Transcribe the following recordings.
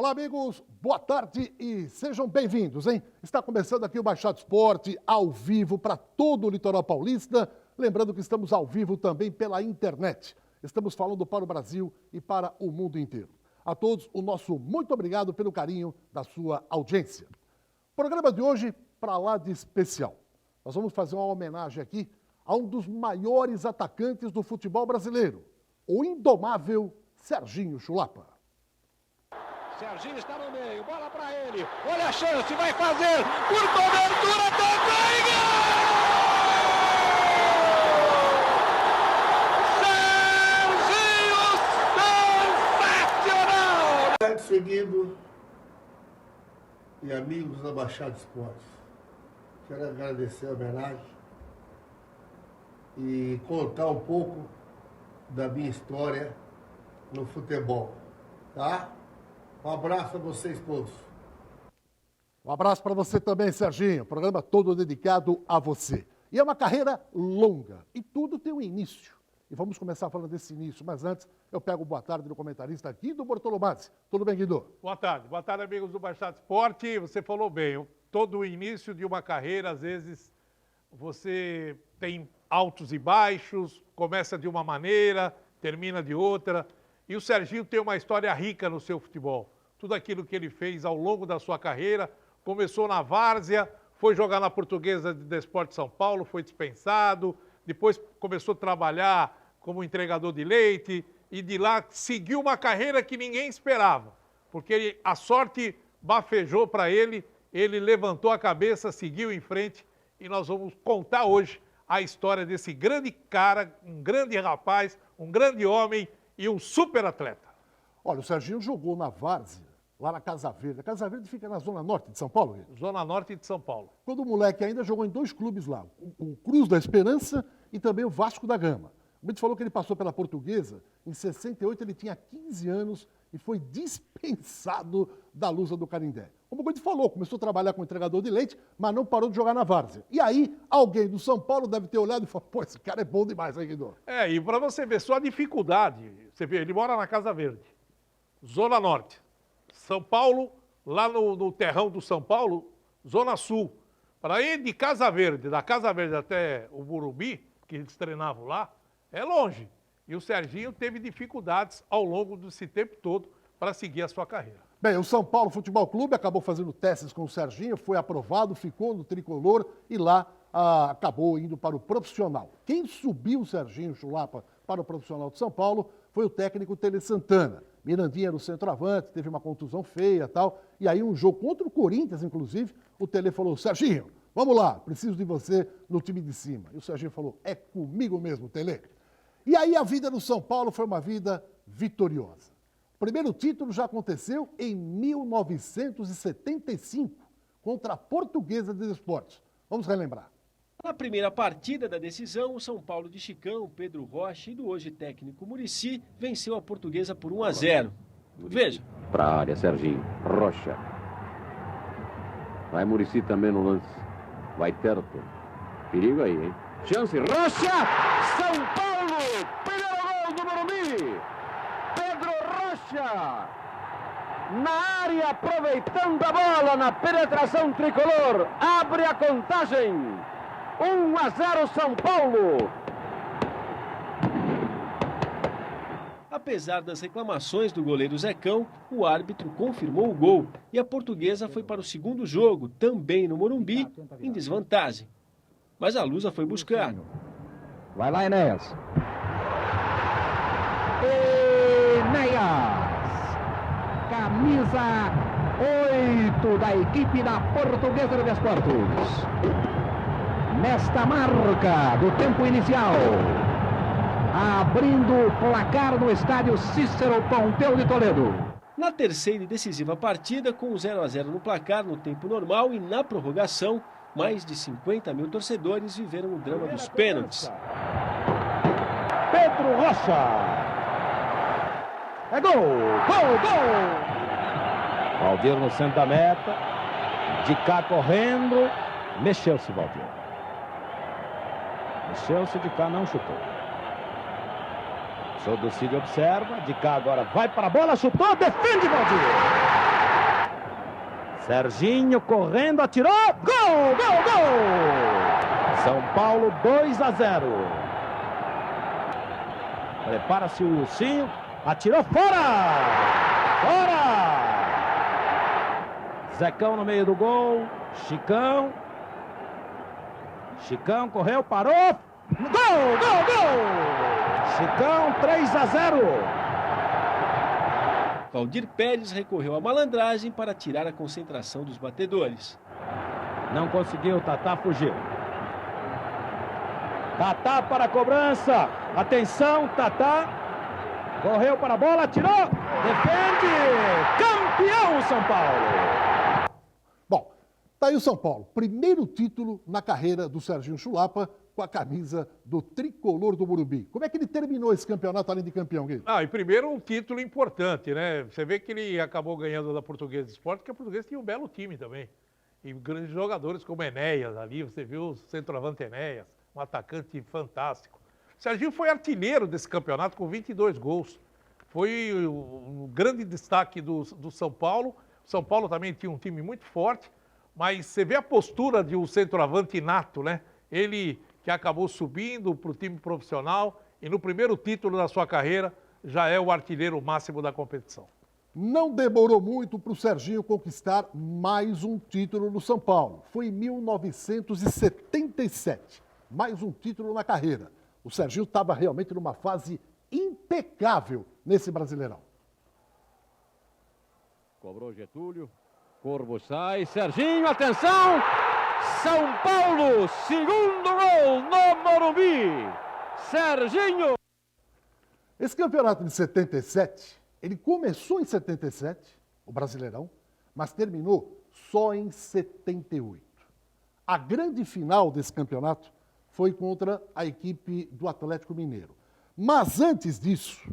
Olá, amigos, boa tarde e sejam bem-vindos, hein? Está começando aqui o Baixada Esporte, ao vivo para todo o litoral paulista. Lembrando que estamos ao vivo também pela internet. Estamos falando para o Brasil e para o mundo inteiro. A todos, o nosso muito obrigado pelo carinho da sua audiência. Programa de hoje, para lá de especial. Nós vamos fazer uma homenagem aqui a um dos maiores atacantes do futebol brasileiro, o indomável Serginho Chulapa. Serginho está no meio, bola para ele, olha a chance, vai fazer, por cobertura, tocou e gol! Serginho, sensacional! Seguido e amigos da Baixada Esportes, quero agradecer a homenagem e contar um pouco da minha história no futebol, tá? Um abraço a vocês todos. Um abraço para você também, Serginho. Programa todo dedicado a você. E é uma carreira longa. E tudo tem um início. E vamos começar falando desse início. Mas antes, eu pego o boa tarde do comentarista Guido Bortolomazzi. Tudo bem, Guido? Boa tarde, amigos do Baixada Esporte. Você falou bem. Todo o início de uma carreira, às vezes, você tem altos e baixos, começa de uma maneira, termina de outra. E o Serginho tem uma história rica no seu futebol. Tudo aquilo que ele fez ao longo da sua carreira, começou na várzea, foi jogar na Portuguesa de Desporto de São Paulo, foi dispensado, depois começou a trabalhar como entregador de leite e de lá seguiu uma carreira que ninguém esperava, porque a sorte bafejou para ele, ele levantou a cabeça, seguiu em frente e nós vamos contar hoje a história desse grande cara, um grande rapaz, um grande homem e um super atleta. Olha, o Serginho jogou na várzea, lá na Casa Verde. A Casa Verde fica na Zona Norte de São Paulo, Guido? Zona Norte de São Paulo. Quando o moleque ainda jogou em dois clubes lá, o Cruz da Esperança e também o Vasco da Gama. O Mito falou que ele passou pela Portuguesa, em 68 ele tinha 15 anos e foi dispensado da Lusa do Canindé. Como o Mito falou, começou a trabalhar como entregador de leite, mas não parou de jogar na várzea. E aí, alguém do São Paulo deve ter olhado e falado, pô, esse cara é bom demais, hein, Guido? E para você ver só a dificuldade, você vê, ele mora na Casa Verde, Zona Norte. São Paulo, lá no terrão do São Paulo, Zona Sul. Para ir de Casa Verde, da Casa Verde até o Morumbi, que eles treinavam lá, é longe. E o Serginho teve dificuldades ao longo desse tempo todo para seguir a sua carreira. Bem, o São Paulo Futebol Clube acabou fazendo testes com o Serginho, foi aprovado, ficou no tricolor e lá acabou indo para o profissional. Quem subiu o Serginho Chulapa para o profissional de São Paulo foi o técnico Tele Santana. Mirandinha era o centroavante, teve uma contusão feia e tal. E aí um jogo contra o Corinthians, inclusive, o Tele falou, Serginho, vamos lá, preciso de você no time de cima. E o Serginho falou, é comigo mesmo, Tele. E aí a vida no São Paulo foi uma vida vitoriosa. O primeiro título já aconteceu em 1975, contra a Portuguesa de Desportos. Vamos relembrar. Na primeira partida da decisão, o São Paulo de Chicão, Pedro Rocha e do hoje técnico Muricy venceu a Portuguesa por 1-0. Veja. Para a área, Serginho. Rocha. Vai Muricy também no lance. Vai Terto. Perigo aí, hein? Chance. Rocha! São Paulo! Primeiro gol do Morumbi! Pedro Rocha! Na área, aproveitando a bola na penetração tricolor. Abre a contagem. 1-0 São Paulo. Apesar das reclamações do goleiro Zecão, o árbitro confirmou o gol e a Portuguesa foi para o segundo jogo, também no Morumbi, em desvantagem. Mas a Lusa foi buscar. Vai lá, Enéas. Enéas. Camisa 8 da equipe da Portuguesa de Desportos. Nesta marca do tempo inicial, abrindo o placar no estádio Cícero Pompeu de Toledo. Na terceira e decisiva partida, com 0-0 no placar no tempo normal e na prorrogação, mais de 50 mil torcedores viveram o drama dos pênaltis. Pedro Rocha. É gol! Gol! Gol! Valdir no centro da meta. De cá correndo. Mexeu-se, Valdir. Mexeu-se, de cá não chutou. Sodocílio observa, de cá agora vai para a bola, chutou, defende Valdir. Serginho correndo, atirou. Gol, gol, gol! São Paulo 2-0. Prepara-se o Lucinho. Atirou fora! Fora! Zecão no meio do gol. Chicão. Chicão correu, parou. Gol, gol, gol! Chicão 3-0. Valdir Pérez recorreu à malandragem para tirar a concentração dos batedores. Não conseguiu, Tatá fugiu. Tatá para a cobrança. Atenção, Tatá. Correu para a bola, atirou. Defende. Campeão São Paulo. Bom, tá aí o São Paulo. Primeiro título na carreira do Serginho Chulapa com a camisa do tricolor do Morumbi. Como é que ele terminou esse campeonato além de campeão, Guilherme? E primeiro um título importante, né? Você vê que ele acabou ganhando da Portuguesa de Esporte, porque a Portuguesa tinha um belo time também. E grandes jogadores como Enéas ali, você viu o centroavante Enéas, um atacante fantástico. O Serginho foi artilheiro desse campeonato com 22 gols. Foi um grande destaque do São Paulo. O São Paulo também tinha um time muito forte, mas você vê a postura de um centroavante nato, né? Ele que acabou subindo para o time profissional e no primeiro título da sua carreira já é o artilheiro máximo da competição. Não demorou muito para o Serginho conquistar mais um título no São Paulo. Foi em 1977. Mais um título na carreira. O Serginho estava realmente numa fase impecável nesse Brasileirão. Cobrou Getúlio. Corvo sai. Serginho, atenção! São Paulo, segundo gol no Morumbi. Serginho. Esse campeonato de 77, ele começou em 77, o Brasileirão, mas terminou só em 78. A grande final desse campeonato foi contra a equipe do Atlético Mineiro. Mas antes disso,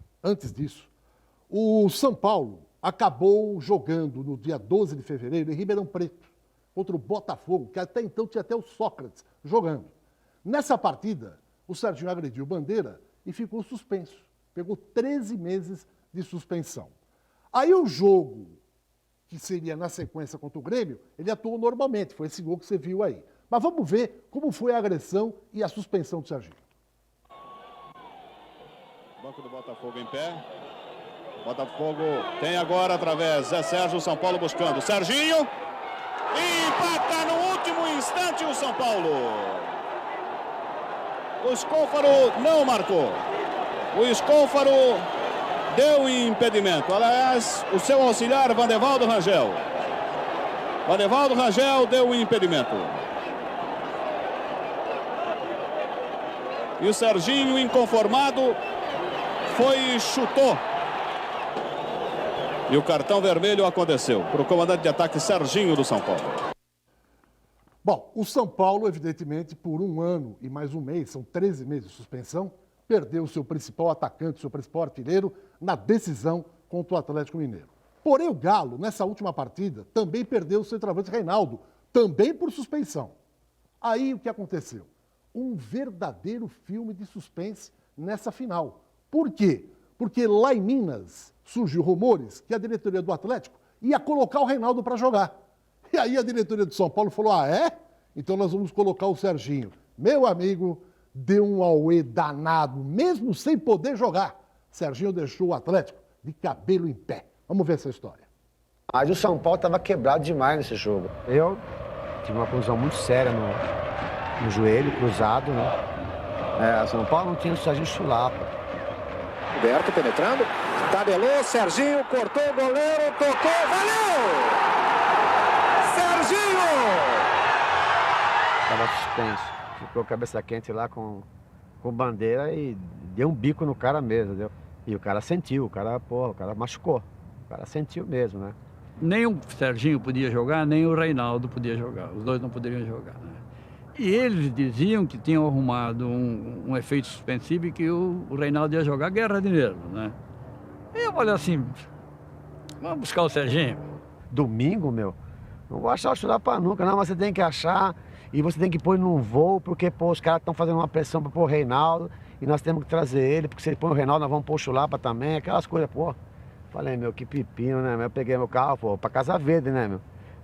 o São Paulo acabou jogando no dia 12 de fevereiro em Ribeirão Preto, contra o Botafogo, que até então tinha até o Sócrates jogando. Nessa partida, o Serginho agrediu Bandeira e ficou suspenso. Pegou 13 meses de suspensão. Aí o jogo, que seria na sequência contra o Grêmio, ele atuou normalmente, foi esse gol que você viu aí. Mas vamos ver como foi a agressão e a suspensão do Serginho. Banco do Botafogo em pé. Botafogo tem agora através Zé Sérgio, São Paulo buscando. Serginho. Empata no último instante o São Paulo. O Scófaro não marcou. O Scófaro deu impedimento. Aliás, o seu auxiliar, Vandevaldo Rangel. Vandevaldo Rangel deu impedimento. E o Serginho, inconformado, foi e chutou. E o cartão vermelho aconteceu para o comandante de ataque Serginho do São Paulo. Bom, o São Paulo, evidentemente, por um ano e mais um mês, são 13 meses de suspensão, perdeu o seu principal atacante, seu principal artilheiro, na decisão contra o Atlético Mineiro. Porém, o Galo, nessa última partida, também perdeu o centroavante Reinaldo, também por suspensão. Aí o que aconteceu? Um verdadeiro filme de suspense nessa final. Por quê? Porque lá em Minas surgiu rumores que a diretoria do Atlético ia colocar o Reinaldo para jogar. E aí a diretoria do São Paulo falou, ah, é? Então nós vamos colocar o Serginho. Meu amigo, deu um auê danado, mesmo sem poder jogar. Serginho deixou o Atlético de cabelo em pé. Vamos ver essa história. Mas o São Paulo estava quebrado demais nesse jogo. Eu tive uma contusão muito séria no joelho, cruzado, né? O São Paulo não tinha o Serginho Chulapa. Roberto penetrando, tabelou, Serginho cortou o goleiro, tocou, valeu! Serginho! Estava suspenso, ficou cabeça quente lá com Bandeira e deu um bico no cara mesmo, entendeu? E o cara sentiu, o cara machucou, o cara sentiu mesmo, né? Nem o Serginho podia jogar, nem o Reinaldo podia jogar, os dois não poderiam jogar, né? E eles diziam que tinham arrumado um efeito suspensivo e que o Reinaldo ia jogar guerra de nervos, né? E eu falei assim, vamos buscar o Serginho. Domingo, não vou achar o Chulapa nunca, não, mas você tem que achar e você tem que pôr num voo, porque, os caras estão fazendo uma pressão para pôr o Reinaldo e nós temos que trazer ele, porque se ele põe o Reinaldo, nós vamos pôr o Chulapa também, aquelas coisas, Falei, que pepino, né, Eu peguei meu carro, para Casa Verde, né,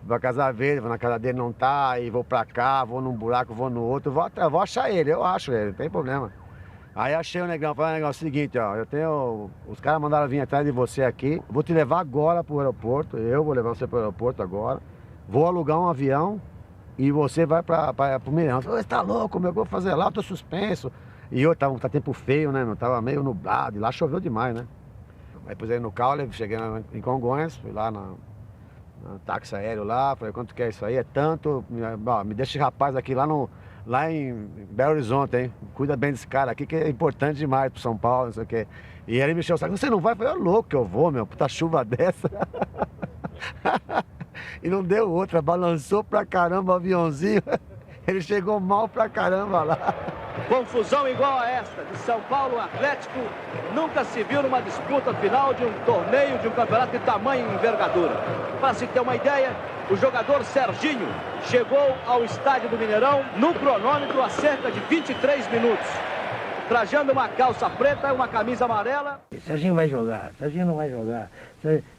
pra Casa Verde, vou na casa dele, não tá, aí vou pra cá, vou num buraco, vou no outro, eu vou achar ele, eu acho ele, não tem problema. Aí achei o negão, falei, negão, é o seguinte, ó, os caras mandaram vir atrás de você aqui, vou te levar agora pro aeroporto, eu vou levar você pro aeroporto agora, vou alugar um avião e você vai pro Mineirão. Eu falei, você tá louco, meu, o que eu vou fazer lá, eu tô suspenso. E eu tá tempo feio, né, meu, tava meio nublado, e lá choveu demais, né. Aí pus ele no carro, cheguei em Congonhas, fui lá no táxi aéreo lá, falei, quanto que é isso aí? É tanto, me deixa esse rapaz aqui lá em Belo Horizonte, hein? Cuida bem desse cara aqui, que é importante demais pro São Paulo, não sei o quê. E ele me encheu o saco, você não vai? Eu falei, é louco que eu vou, meu, puta chuva dessa. E não deu outra, balançou pra caramba o aviãozinho, ele chegou mal pra caramba lá. Confusão igual a esta de São Paulo Atlético nunca se viu numa disputa final de um torneio, de um campeonato de tamanho e envergadura. Para se ter uma ideia, o jogador Serginho chegou ao estádio do Mineirão no cronômetro há cerca de 23 minutos, trajando uma calça preta e uma camisa amarela. Serginho vai jogar, Serginho não vai jogar.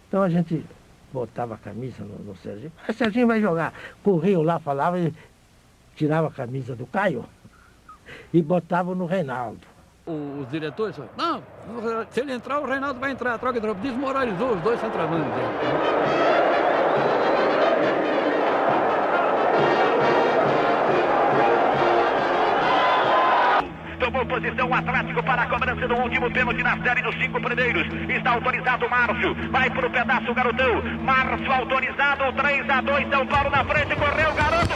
Então a gente botava a camisa no Serginho, Serginho vai jogar. Corriam lá, falava e tirava a camisa do Caio e botava no Reinaldo. Os diretores falaram, não, se ele entrar, o Reinaldo vai entrar, troca de troca. Desmoralizou os dois centroavantes. Tomou posição o Atlético para a cobrança do último pênalti na série dos 5 primeiros. Está autorizado o Márcio, vai para o pedaço o garotão. Márcio autorizado, 3-2, São Paulo na frente, correu o garoto.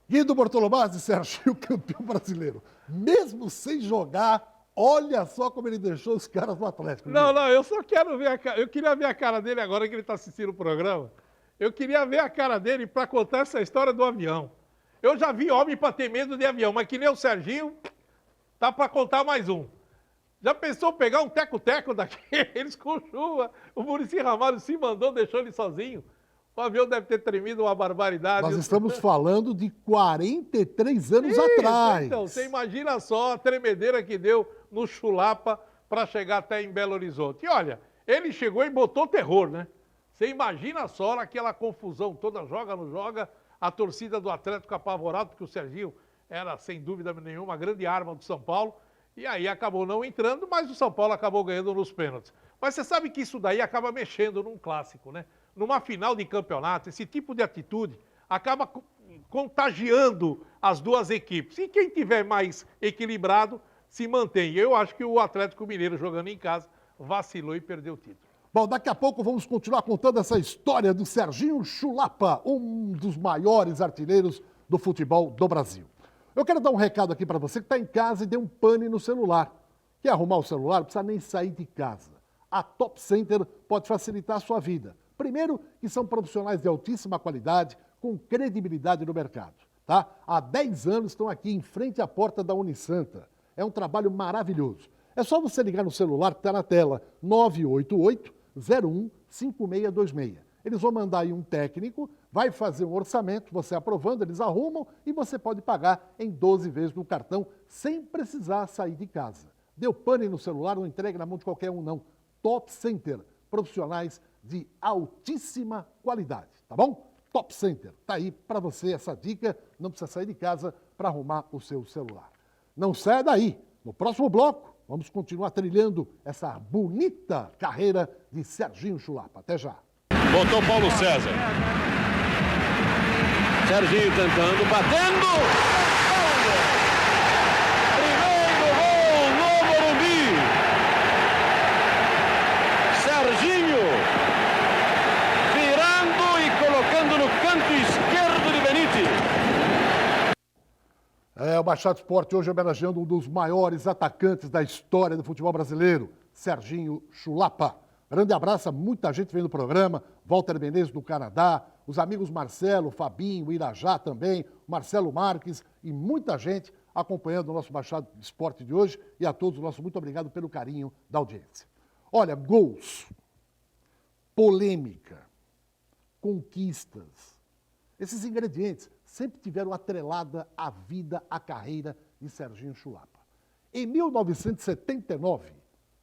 Guido Bortolomazzi, Serginho, campeão brasileiro. Mesmo sem jogar, olha só como ele deixou os caras do Atlético. Não, eu só quero ver a cara. Eu queria ver a cara dele agora que ele está assistindo o programa. Eu queria ver a cara dele para contar essa história do avião. Eu já vi homem para ter medo de avião, mas que nem o Serginho, tá para contar mais um. Já pensou pegar um teco-teco daqueles com chuva? O Muricy Ramalho se mandou, deixou ele sozinho. O avião deve ter tremido uma barbaridade. Nós estamos falando de 43 anos atrás. Então, você imagina só a tremedeira que deu no Chulapa para chegar até em Belo Horizonte. E olha, ele chegou e botou terror, né? Você imagina só aquela confusão toda, joga, não joga, a torcida do Atlético apavorada, porque o Serginho era, sem dúvida nenhuma, a grande arma do São Paulo. E aí acabou não entrando, mas o São Paulo acabou ganhando nos pênaltis. Mas você sabe que isso daí acaba mexendo num clássico, né? Numa final de campeonato, esse tipo de atitude acaba contagiando as duas equipes. E quem tiver mais equilibrado se mantém. Eu acho que o Atlético Mineiro, jogando em casa, vacilou e perdeu o título. Bom, daqui a pouco vamos continuar contando essa história do Serginho Chulapa, um dos maiores artilheiros do futebol do Brasil. Eu quero dar um recado aqui para você que está em casa e deu um pane no celular. Quer arrumar o celular? Não precisa nem sair de casa. A Top Center pode facilitar a sua vida. Primeiro, que são profissionais de altíssima qualidade, com credibilidade no mercado. Tá? Há 10 anos estão aqui em frente à porta da Unisanta. É um trabalho maravilhoso. É só você ligar no celular que está na tela, 988-015626. Eles vão mandar aí um técnico, vai fazer um orçamento, você aprovando, eles arrumam e você pode pagar em 12 vezes no cartão, sem precisar sair de casa. Deu pane no celular, não entregue na mão de qualquer um, não. Top Center, profissionais de altíssima qualidade, tá bom? Top Center, tá aí para você essa dica, não precisa sair de casa para arrumar o seu celular. Não saia daí, no próximo bloco vamos continuar trilhando essa bonita carreira de Serginho Chulapa. Até já. Botou Paulo César. Serginho tentando, batendo! Primeiro gol no Morumbi! Serginho virando e colocando no canto esquerdo de Benítez. O Baixada Esporte hoje homenageando um dos maiores atacantes da história do futebol brasileiro, Serginho Chulapa. Grande abraço a muita gente vendo o programa, Walter Menezes do Canadá, os amigos Marcelo, Fabinho, Irajá também, Marcelo Marques e muita gente acompanhando o nosso Baixada Esporte de hoje e a todos nosso muito obrigado pelo carinho da audiência. Olha, gols. polêmica, conquistas. Esses ingredientes sempre tiveram atrelada a vida, a carreira de Serginho Chulapa. Em 1979,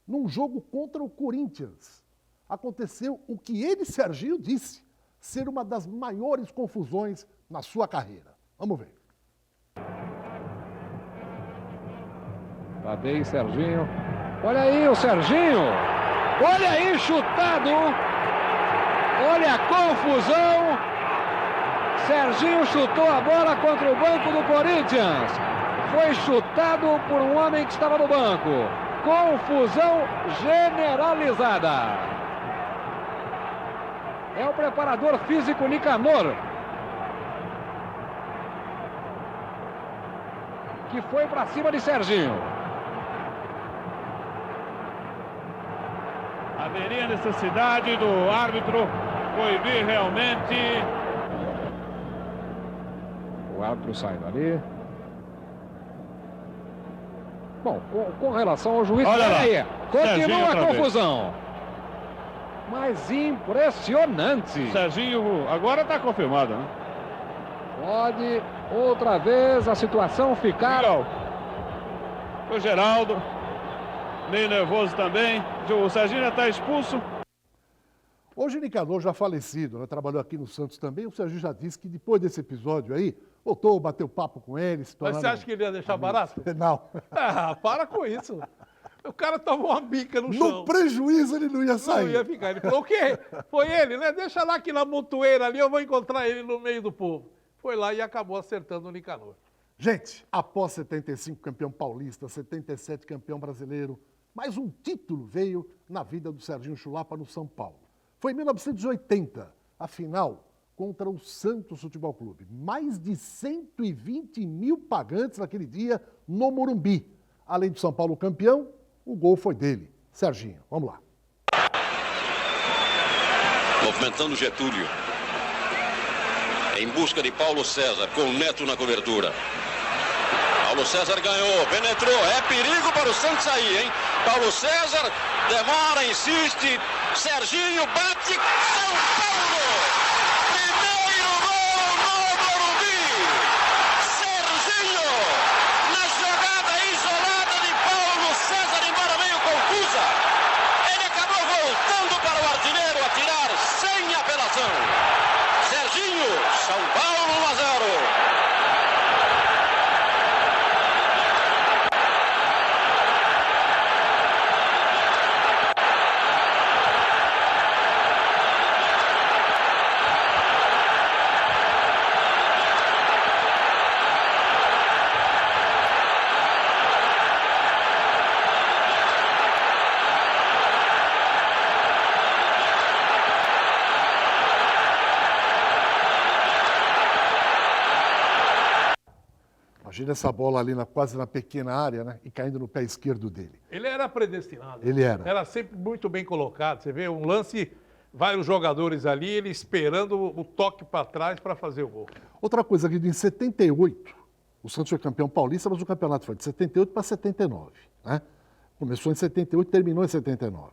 num jogo contra o Corinthians, aconteceu o que ele, Serginho, disse ser uma das maiores confusões na sua carreira. Vamos ver. Tá bem, Serginho. Olha aí o Serginho. Olha aí, chutado. Olha a confusão. Serginho chutou a bola contra o banco do Corinthians. Foi chutado por um homem que estava no banco. Confusão generalizada. É o preparador físico Nicanor, que foi para cima de Serginho. Haveria necessidade do árbitro proibir realmente. O árbitro sai dali. Bom, com relação ao juiz, olha aí, continua a confusão. Mas impressionante. Serginho agora está confirmado, né? Pode outra vez a situação ficar. O Geraldo, meio nervoso também. O Serginho já está expulso. Hoje o Nicanor, já falecido, né, trabalhou aqui no Santos também. O Serginho já disse que depois desse episódio aí, voltou, bateu papo com ele. Mas você acha que ele ia deixar barato? Não. Ah, para com isso. O cara tomou uma bica no chão. No prejuízo ele não ia sair. Não ia ficar. Ele falou, o quê? Foi ele, né? Deixa lá que na montoeira ali eu vou encontrar ele no meio do povo. Foi lá e acabou acertando o Nicanor. Gente, após 75 campeão paulista, 77 campeão brasileiro, mais um título veio na vida do Serginho Chulapa no São Paulo. Foi em 1980, a final contra o Santos Futebol Clube. Mais de 120 mil pagantes naquele dia no Morumbi. Além do São Paulo campeão, o gol foi dele, Serginho. Vamos lá. Movimentando Getúlio. Em busca de Paulo César, com o Neto na cobertura. Paulo César ganhou, penetrou, é perigo para o Santos sair, hein? Paulo César demora, insiste, Serginho bate, São Paulo! Primeiro gol no Morumbi! Serginho, na jogada isolada de Paulo César, embora meio confusa, ele acabou voltando para o artilheiro atirar sem apelação. Serginho, São Paulo 1-0. Imagina essa bola ali quase na pequena área, né? E caindo no pé esquerdo dele. Ele era predestinado. Ele era. Era sempre muito bem colocado. Você vê um lance, vários jogadores ali, ele esperando o toque para trás para fazer o gol. Outra coisa, Guido, em 78, o Santos foi campeão paulista, mas o campeonato foi de 78 para 79, né? Começou em 78 e terminou em 79.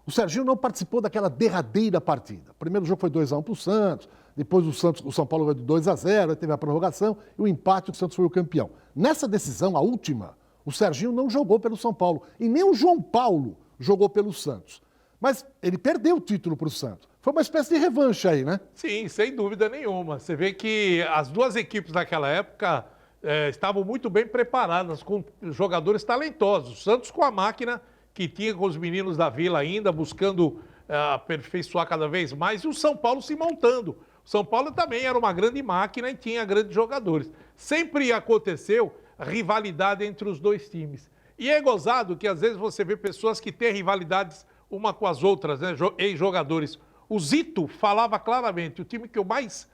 O Serginho não participou daquela derradeira partida. O primeiro jogo foi 2-1 para o Santos, depois o São Paulo ganhou de 2-0, teve a prorrogação e o empate, o Santos foi o campeão. Nessa decisão, a última, o Serginho não jogou pelo São Paulo e nem o João Paulo jogou pelo Santos. Mas ele perdeu o título para o Santos. Foi uma espécie de revanche aí, né? Sim, sem dúvida nenhuma. Você vê que as duas equipes naquela época estavam muito bem preparadas, com jogadores talentosos. O Santos com a máquina que tinha com os meninos da Vila ainda, buscando aperfeiçoar cada vez mais, e o São Paulo se montando. O São Paulo também era uma grande máquina e tinha grandes jogadores. Sempre aconteceu rivalidade entre os dois times. E é gozado que às vezes você vê pessoas que têm rivalidades uma com as outras, né? Ex-jogadores. O Zito falava claramente, o time que eu mais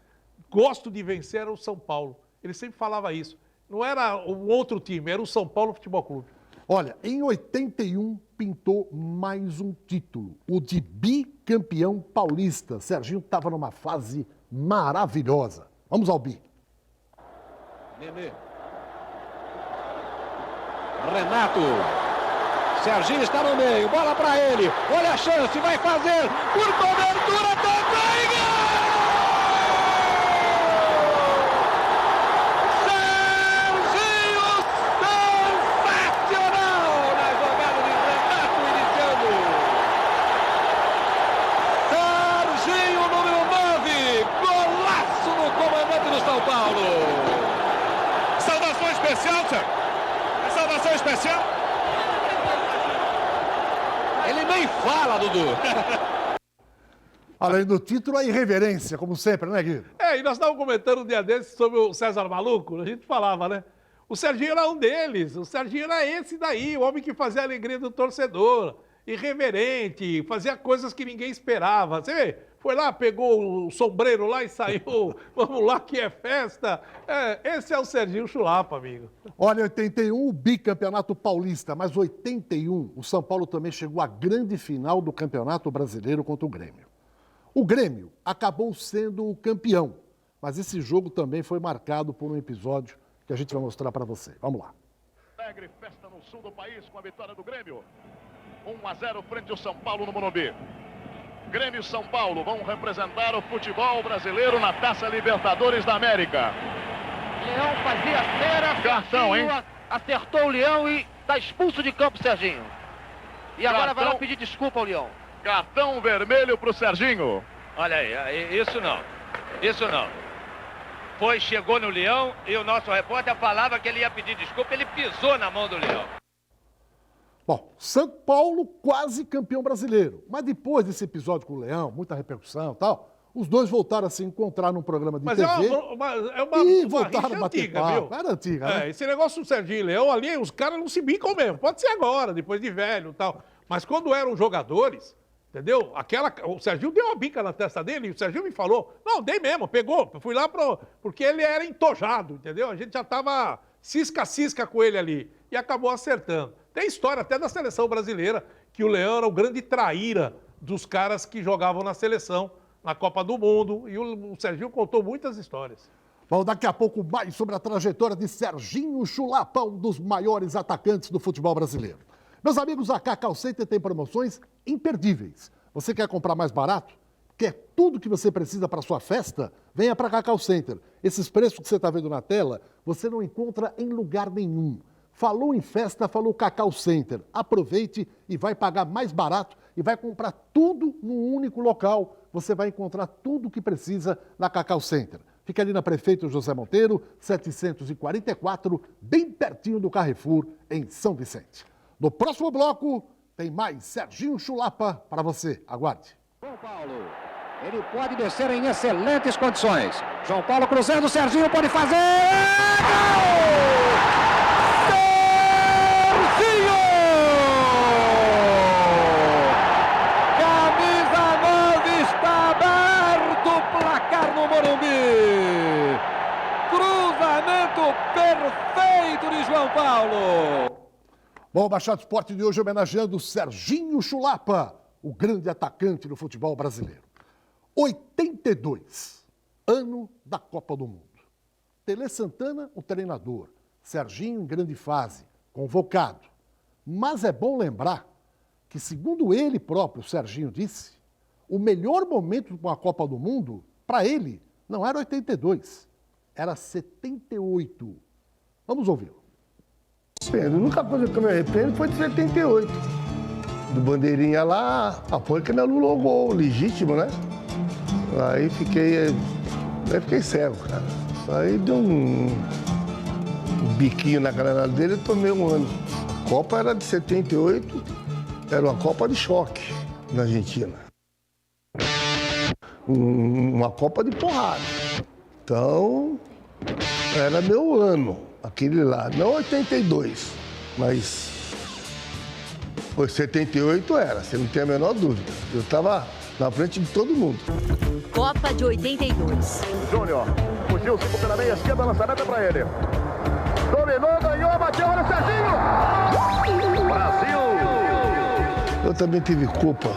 gosto de vencer era o São Paulo. Ele sempre falava isso. Não era um outro time, era o São Paulo Futebol Clube. Olha, em 81 pintou mais um título, o de bicampeão paulista. Serginho estava numa fase maravilhosa. Vamos ao bi. Nenê. Renato. Serginho está no meio, bola para ele. Olha a chance, vai fazer. Por cobertura também. Gol! Serginho, sensacional na jogada de Renato iniciando. Serginho, número 9. Golaço no comandante do São Paulo. Saudação especial, Thiago. Saudação especial. Ele nem fala, Dudu. Além do título, a irreverência, como sempre, né, Guido? E nós estávamos comentando um dia desses sobre o César Maluco, a gente falava, né? O Serginho era um deles, o Serginho era esse daí, o homem que fazia a alegria do torcedor, irreverente, fazia coisas que ninguém esperava. Você vê, foi lá, pegou o sombreiro lá e saiu, vamos lá que é festa. Esse é o Serginho Chulapa, amigo. Olha, 81, o bicampeonato paulista, mas 81, o São Paulo também chegou à grande final do Campeonato Brasileiro contra o Grêmio. O Grêmio acabou sendo o campeão, mas esse jogo também foi marcado por um episódio que a gente vai mostrar para você. Vamos lá. Alegre festa no sul do país com a vitória do Grêmio. 1-0 frente ao São Paulo no Morumbi. Grêmio e São Paulo vão representar o futebol brasileiro na Taça Libertadores da América. Leão fazia cera, Cartão, hein? Acertou o Leão e está expulso de campo, Serginho. E agora Cartão. vai lá pedir desculpa ao Leão. Cartão vermelho pro Serginho. Olha aí, isso não. Chegou no Leão e o nosso repórter falava que ele ia pedir desculpa, ele pisou na mão do Leão. Bom, São Paulo quase campeão brasileiro. Mas depois desse episódio com o Leão, muita repercussão e tal, os dois voltaram a se encontrar num programa de TV. E voltaram a bater antiga, papo. viu? Era antiga, né? Esse negócio do Serginho e Leão ali, os caras não se bicam mesmo. Pode ser agora, depois de velho e tal. Mas quando eram jogadores, entendeu? O Serginho deu uma bica na testa dele e o Serginho me falou, não, dei mesmo, pegou. Fui lá porque ele era entojado, entendeu? A gente já tava cisca-cisca com ele ali e acabou acertando. Tem história até da seleção brasileira que o Leão era o grande traíra dos caras que jogavam na seleção, na Copa do Mundo, e o Serginho contou muitas histórias. Bom, daqui a pouco mais sobre a trajetória de Serginho Chulapa, um dos maiores atacantes do futebol brasileiro. Meus amigos, a Cacau Center tem promoções imperdíveis. Você quer comprar mais barato? Quer tudo que você precisa para sua festa? Venha para a Cacau Center. Esses preços que você está vendo na tela, você não encontra em lugar nenhum. Falou em festa, falou Cacau Center. Aproveite e vai pagar mais barato e vai comprar tudo num único local. Você vai encontrar tudo o que precisa na Cacau Center. Fica ali na Prefeito José Monteiro, 744, bem pertinho do Carrefour, em São Vicente. No próximo bloco, tem mais Serginho Chulapa para você. Aguarde. João Paulo, ele pode descer em excelentes condições. João Paulo cruzando, o Serginho pode fazer! Gol! Serginho! Camisa 9 está aberto o placar no Morumbi. Cruzamento perfeito de João Paulo. Bom, o Baixado Esporte de hoje homenageando o Serginho Chulapa, o grande atacante do futebol brasileiro. 82, ano da Copa do Mundo. Tele Santana, o treinador. Serginho em grande fase, convocado. Mas é bom lembrar que, segundo ele próprio, Serginho disse, o melhor momento para a Copa do Mundo, para ele, não era 82, era 78. Vamos ouvi-lo. A única coisa que eu me arrependo foi de 78. Do bandeirinha lá, foi que ele anulou o gol, legítimo, né? Aí fiquei cego, cara. Aí deu um biquinho na canela dele e tomei um ano. A Copa era de 78, era uma Copa de choque na Argentina. Uma Copa de porrada. Então, era meu ano. Aquele lá, não 82, mas foi 78 era, você não tem a menor dúvida. Eu estava na frente de todo mundo. Copa de 82. Júnior, fugiu, 5 pela meia esquerda, lançamento é pra ele. Dominou, ganhou, bateu, olha o Serginho! Brasil! Eu também tive culpa.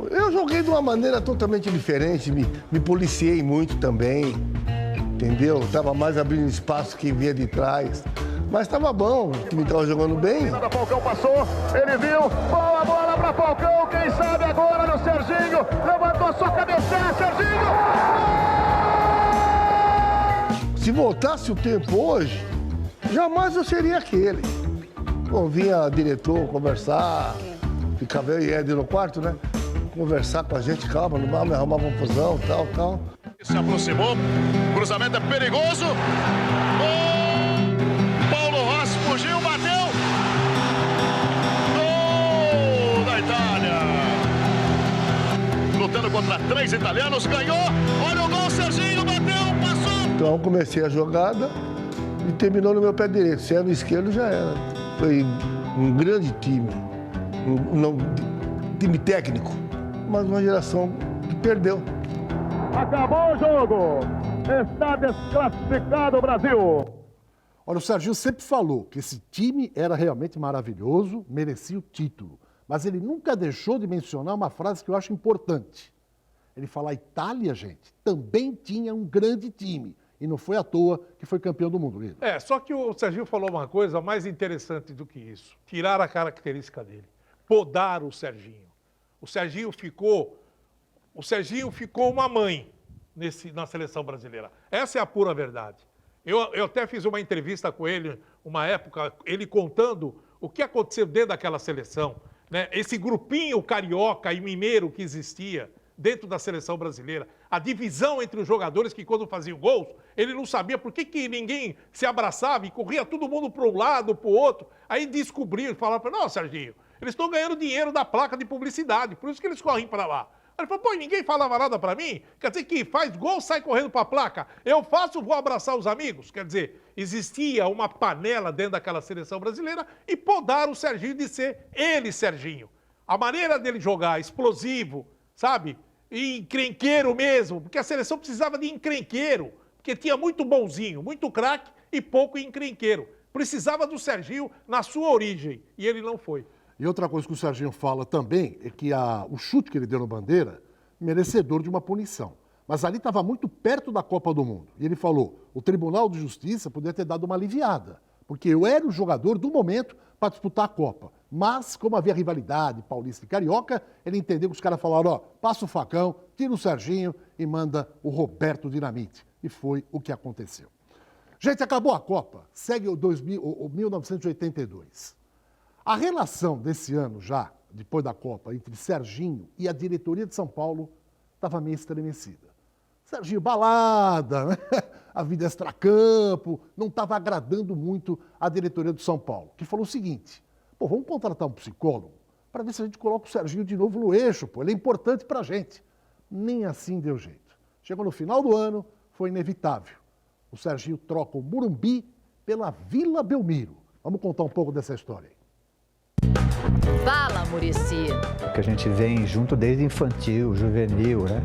Eu joguei de uma maneira totalmente diferente, me policiei muito também. Entendeu? Estava mais abrindo espaço que vinha de trás. Mas estava bom, o time estava jogando bem. O Falcão passou, ele viu, boa bola para Falcão, quem sabe agora no Serginho, levantou sua cabeça, Serginho! Se voltasse o tempo hoje, jamais eu seria aquele. Bom, vinha diretor conversar, ficava eu e Ed no quarto, né? Conversar com a gente, calma, não vamos arrumar confusão, tal. Se aproximou, cruzamento é perigoso. Paulo Rossi fugiu, bateu. Gol da Itália. Lutando contra 3 italianos, ganhou. Olha o gol, Serginho, bateu, passou. Então comecei a jogada e terminou no meu pé direito. Se era no esquerdo, já era. Foi um grande time, time técnico, mas uma geração que perdeu. Acabou o jogo. Está desclassificado o Brasil. Olha, o Serginho sempre falou que esse time era realmente maravilhoso, merecia o título. Mas ele nunca deixou de mencionar uma frase que eu acho importante. Ele fala: a Itália, gente, também tinha um grande time. E não foi à toa que foi campeão do mundo. Só que o Serginho falou uma coisa mais interessante do que isso. Tirar a característica dele. Podar o Serginho. O Serginho ficou uma mãe na seleção brasileira. Essa é a pura verdade. Eu até fiz uma entrevista com ele, uma época, ele contando o que aconteceu dentro daquela seleção, né? Esse grupinho carioca e mineiro que existia dentro da seleção brasileira, a divisão entre os jogadores que quando faziam gols, ele não sabia por que ninguém se abraçava e corria todo mundo para um lado, para o outro. Aí descobriu e falaram: não, Serginho, eles estão ganhando dinheiro da placa de publicidade, por isso que eles correm para lá. Ele falou: pô, ninguém falava nada para mim? Quer dizer que faz gol, sai correndo para a placa. Eu faço, vou abraçar os amigos. Quer dizer, existia uma panela dentro daquela seleção brasileira e podaram o Serginho de ser ele, Serginho. A maneira dele jogar, explosivo, sabe? E encrenqueiro mesmo, porque a seleção precisava de encrenqueiro, porque tinha muito bonzinho, muito craque e pouco encrenqueiro. Precisava do Serginho na sua origem, e ele não foi. E outra coisa que o Serginho fala também é que o chute que ele deu no Bandeira, merecedor de uma punição. Mas ali estava muito perto da Copa do Mundo. E ele falou: o Tribunal de Justiça poderia ter dado uma aliviada, porque eu era o jogador do momento para disputar a Copa. Mas, como havia rivalidade paulista e carioca, ele entendeu que os caras falaram: ó, passa o facão, tira o Serginho e manda o Roberto Dinamite. E foi o que aconteceu. Gente, acabou a Copa, segue o 1982. A relação desse ano já, depois da Copa, entre Serginho e a diretoria de São Paulo, estava meio estremecida. Serginho, balada, né? A vida extracampo, não estava agradando muito a diretoria do São Paulo, que falou o seguinte: pô, vamos contratar um psicólogo para ver se a gente coloca o Serginho de novo no eixo, pô, ele é importante para a gente. Nem assim deu jeito. Chegou no final do ano, foi inevitável. O Serginho troca o Morumbi pela Vila Belmiro. Vamos contar um pouco dessa história aí. Fala, Muricy. Que a gente vem junto desde infantil, juvenil, né?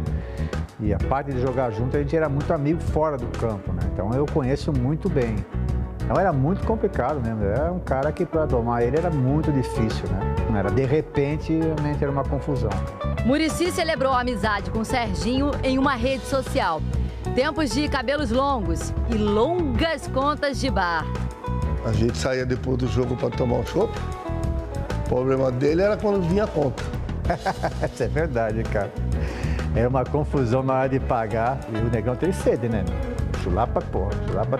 E a parte de jogar junto, a gente era muito amigo fora do campo, né? Então eu conheço muito bem. Então era muito complicado mesmo. Era um cara que para domar ele era muito difícil, né? Não era de repente, realmente era uma confusão. Muricy celebrou a amizade com Serginho em uma rede social. Tempos de cabelos longos e longas contas de bar. A gente saía depois do jogo para tomar um chopp. O problema dele era quando vinha a conta. Isso é verdade, cara. Era uma confusão na hora de pagar. E o negão tem sede, né? Chulapa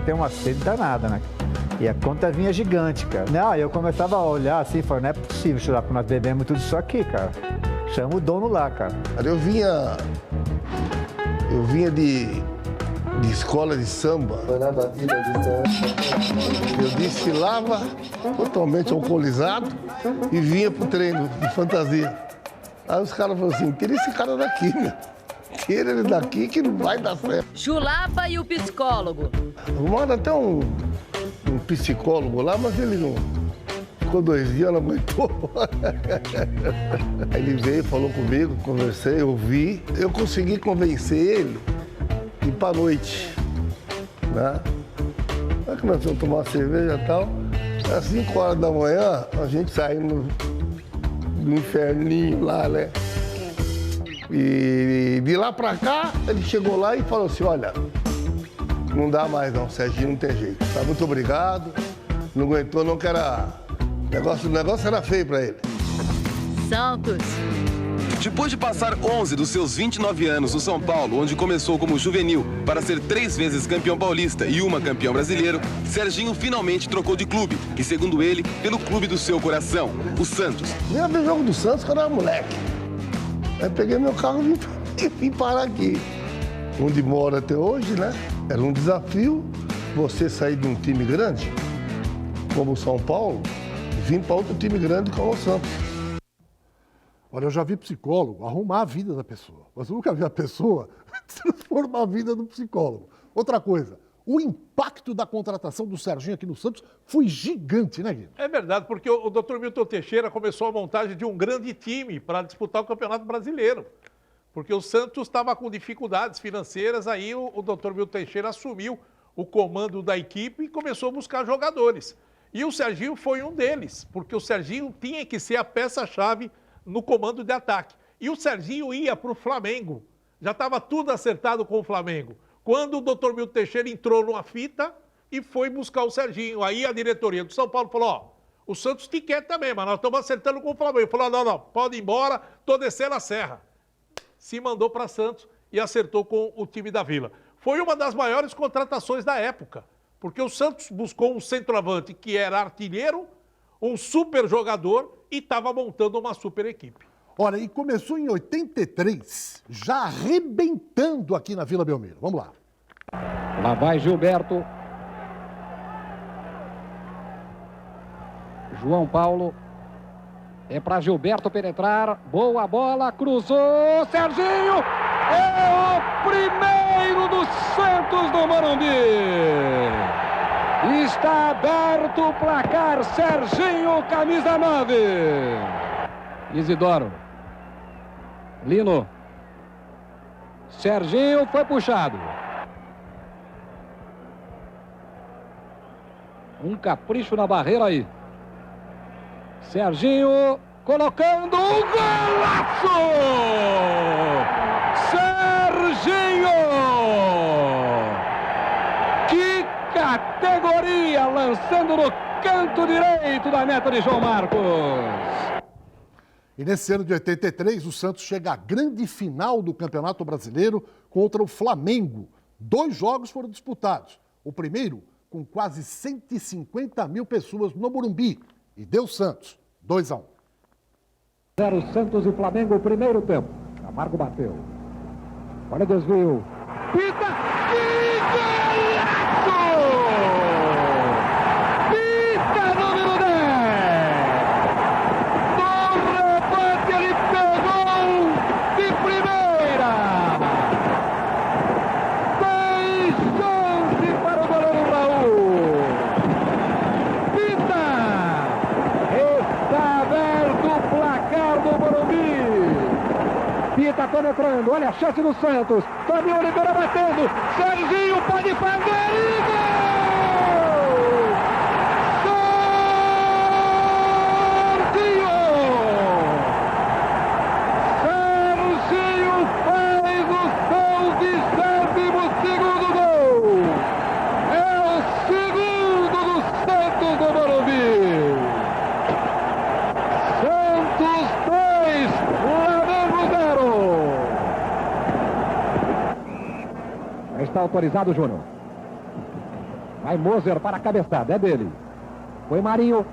tem uma sede danada, né? E a conta vinha gigante, cara. Não, eu começava a olhar assim e falava: não é possível, Chulapa, nós bebemos tudo isso aqui, cara. Chama o dono lá, cara. Eu vinha de escola de samba. Eu desfilava totalmente alcoolizado e vinha pro treino de fantasia. Aí os caras falaram assim: tira esse cara daqui, meu. Tira ele daqui que não vai dar certo. Chulapa e o psicólogo. Arrumaram até um psicólogo lá, mas ele não... Ficou 2 dias, não aguentou. Aí ele veio, falou comigo, conversei, ouvi. Eu consegui convencer ele de ir pra noite, né? Aí que nós vamos tomar uma cerveja e tal. Às 5 horas da manhã, a gente saindo do inferninho lá, né? E de lá pra cá, ele chegou lá e falou assim: olha, não dá mais não, Serginho não tem jeito. Tá, muito obrigado. Não aguentou não, que era... O negócio era feio pra ele. Santos. Depois de passar 11 dos seus 29 anos no São Paulo, onde começou como juvenil para ser 3 vezes campeão paulista e uma campeão brasileiro, Serginho finalmente trocou de clube, e segundo ele, pelo clube do seu coração, o Santos. Eu vi o jogo do Santos quando eu era moleque. Aí peguei meu carro e vim parar aqui. Onde moro até hoje, né? Era um desafio você sair de um time grande, como o São Paulo, e vir para outro time grande como o Santos. Olha, eu já vi psicólogo arrumar a vida da pessoa, mas eu nunca vi a pessoa transformar a vida do psicólogo. Outra coisa, o impacto da contratação do Serginho aqui no Santos foi gigante, né, Guilherme? É verdade, porque o Dr. Milton Teixeira começou a montagem de um grande time para disputar o Campeonato Brasileiro. Porque o Santos estava com dificuldades financeiras, aí o Dr. Milton Teixeira assumiu o comando da equipe e começou a buscar jogadores. E o Serginho foi um deles, porque o Serginho tinha que ser a peça-chave no comando de ataque. E o Serginho ia para o Flamengo. Já estava tudo acertado com o Flamengo. Quando o Dr. Milton Teixeira entrou numa fita e foi buscar o Serginho. Aí a diretoria do São Paulo falou, ó, o Santos te quer também, mas nós estamos acertando com o Flamengo. Falou, não, pode ir embora, estou descendo a serra. Se mandou para Santos e acertou com o time da Vila. Foi uma das maiores contratações da época, porque o Santos buscou um centroavante que era artilheiro, um super jogador e estava montando uma super equipe. Olha, e começou em 83, já arrebentando aqui na Vila Belmiro. Vamos lá. Lá vai Gilberto. João Paulo. É para Gilberto penetrar. Boa bola, cruzou. Serginho é o primeiro do Santos do Morumbi. Está aberto o placar. Serginho, camisa 9. Isidoro. Lino. Serginho foi puxado. Um capricho na barreira aí. Serginho colocando um golaço! Serginho! Que categoria! Lançando no canto direito da meta de João Marcos. E nesse ano de 83, o Santos chega à grande final do Campeonato Brasileiro contra o Flamengo. 2 jogos foram disputados. O primeiro com quase 150 mil pessoas no Morumbi. E deu Santos, 2-1. 0 Santos e Flamengo, primeiro tempo. Camargo bateu. Olha o desvio. Pita! Que golaço! Pita número 10! No rebote ele pegou de primeira! Tem chance para o goleiro Raul! Pita! Está aberto o placar do Morumbi! Pita penetrando, olha a chance do Santos. Fabio Oliveira batendo. Serginho pode fazer e gol! Serginho faz o seu 22º gol. É o segundo do Santos do Morumbi. Santos 2, Flamengo 0. Está autorizado o Júnior. Vai Moser para a cabeçada, é dele. Foi Marinho.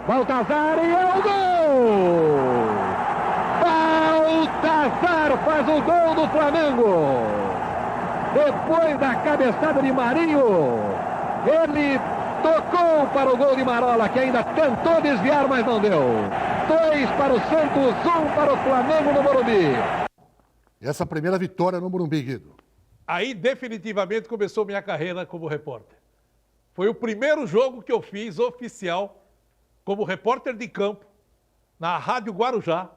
Baltazar e é o gol! Baltazar faz o gol do Flamengo. Depois da cabeçada de Marinho, ele tocou para o gol de Marola, que ainda tentou desviar, mas não deu. 2 para o Santos, 1 para o Flamengo no Morumbi. E essa primeira vitória no Morumbi, Guido. Aí definitivamente começou minha carreira como repórter. Foi o primeiro jogo que eu fiz oficial como repórter de campo na Rádio Guarujá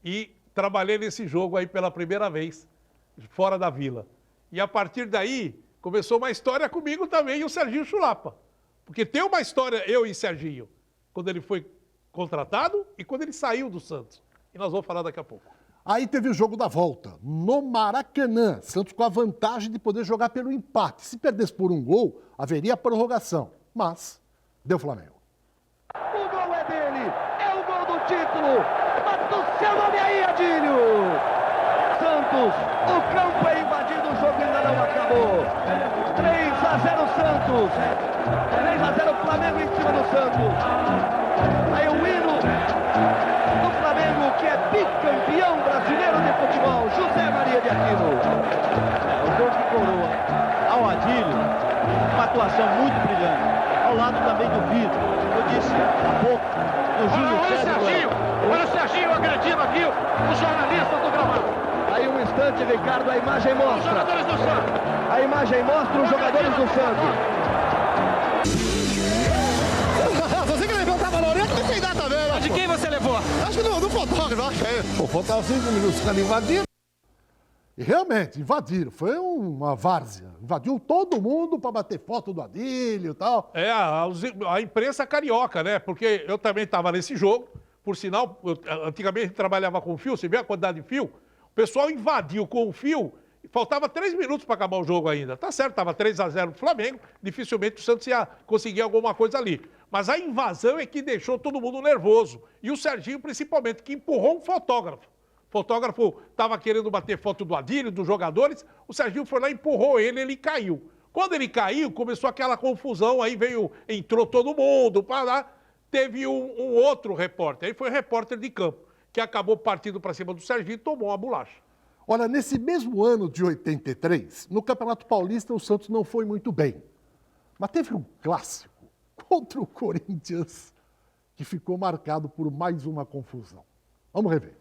e trabalhei nesse jogo aí pela primeira vez, fora da Vila. E a partir daí começou uma história comigo também e o Serginho Chulapa. Porque tem uma história, eu e Serginho, quando ele foi contratado e quando ele saiu do Santos. E nós vamos falar daqui a pouco. Aí teve o jogo da volta, no Maracanã. Santos com a vantagem de poder jogar pelo empate. Se perdesse por um gol, haveria prorrogação. Mas deu Flamengo. Santos. O campo é invadido, o jogo ainda não acabou. 3-0 Santos. 3-0 Flamengo em cima do Santos. Aí o hino do Flamengo, que é bicampeão brasileiro de futebol, José Maria de Aquino. O jogo de coroa ao Adílio, uma atuação muito brilhante. Ao lado também do Vitor, eu disse há pouco, do Júlio César. Olha o Serginho agredindo aqui o jornalista do gramado. Aí um instante, Ricardo, a imagem mostra. Os jogadores do Santos. A imagem mostra os jogadores do Santos. Você que levou o tava na orelha, não tem nada a ver, né? De quem você levou? Acho que do fotógrafo, acho que é. Pô, faltava 5 minutos, os caras invadiram. E realmente, invadiram. Foi uma várzea. Invadiu todo mundo para bater foto do Adílio e tal. É, a imprensa carioca, né? Porque eu também estava nesse jogo. Por sinal, antigamente a gente trabalhava com fio, você vê a quantidade de fio? O pessoal invadiu com o fio, faltava 3 minutos para acabar o jogo ainda. Tá certo, estava 3-0 pro Flamengo, dificilmente o Santos ia conseguir alguma coisa ali. Mas a invasão é que deixou todo mundo nervoso. E o Serginho, principalmente, que empurrou um fotógrafo. O fotógrafo estava querendo bater foto do Adílio, dos jogadores, o Serginho foi lá e empurrou ele caiu. Quando ele caiu, começou aquela confusão, aí entrou todo mundo para lá. Teve um outro repórter, aí foi o repórter de campo, que acabou partindo para cima do Serginho e tomou uma bolacha. Olha, nesse mesmo ano de 83, no Campeonato Paulista, o Santos não foi muito bem. Mas teve um clássico contra o Corinthians que ficou marcado por mais uma confusão. Vamos rever.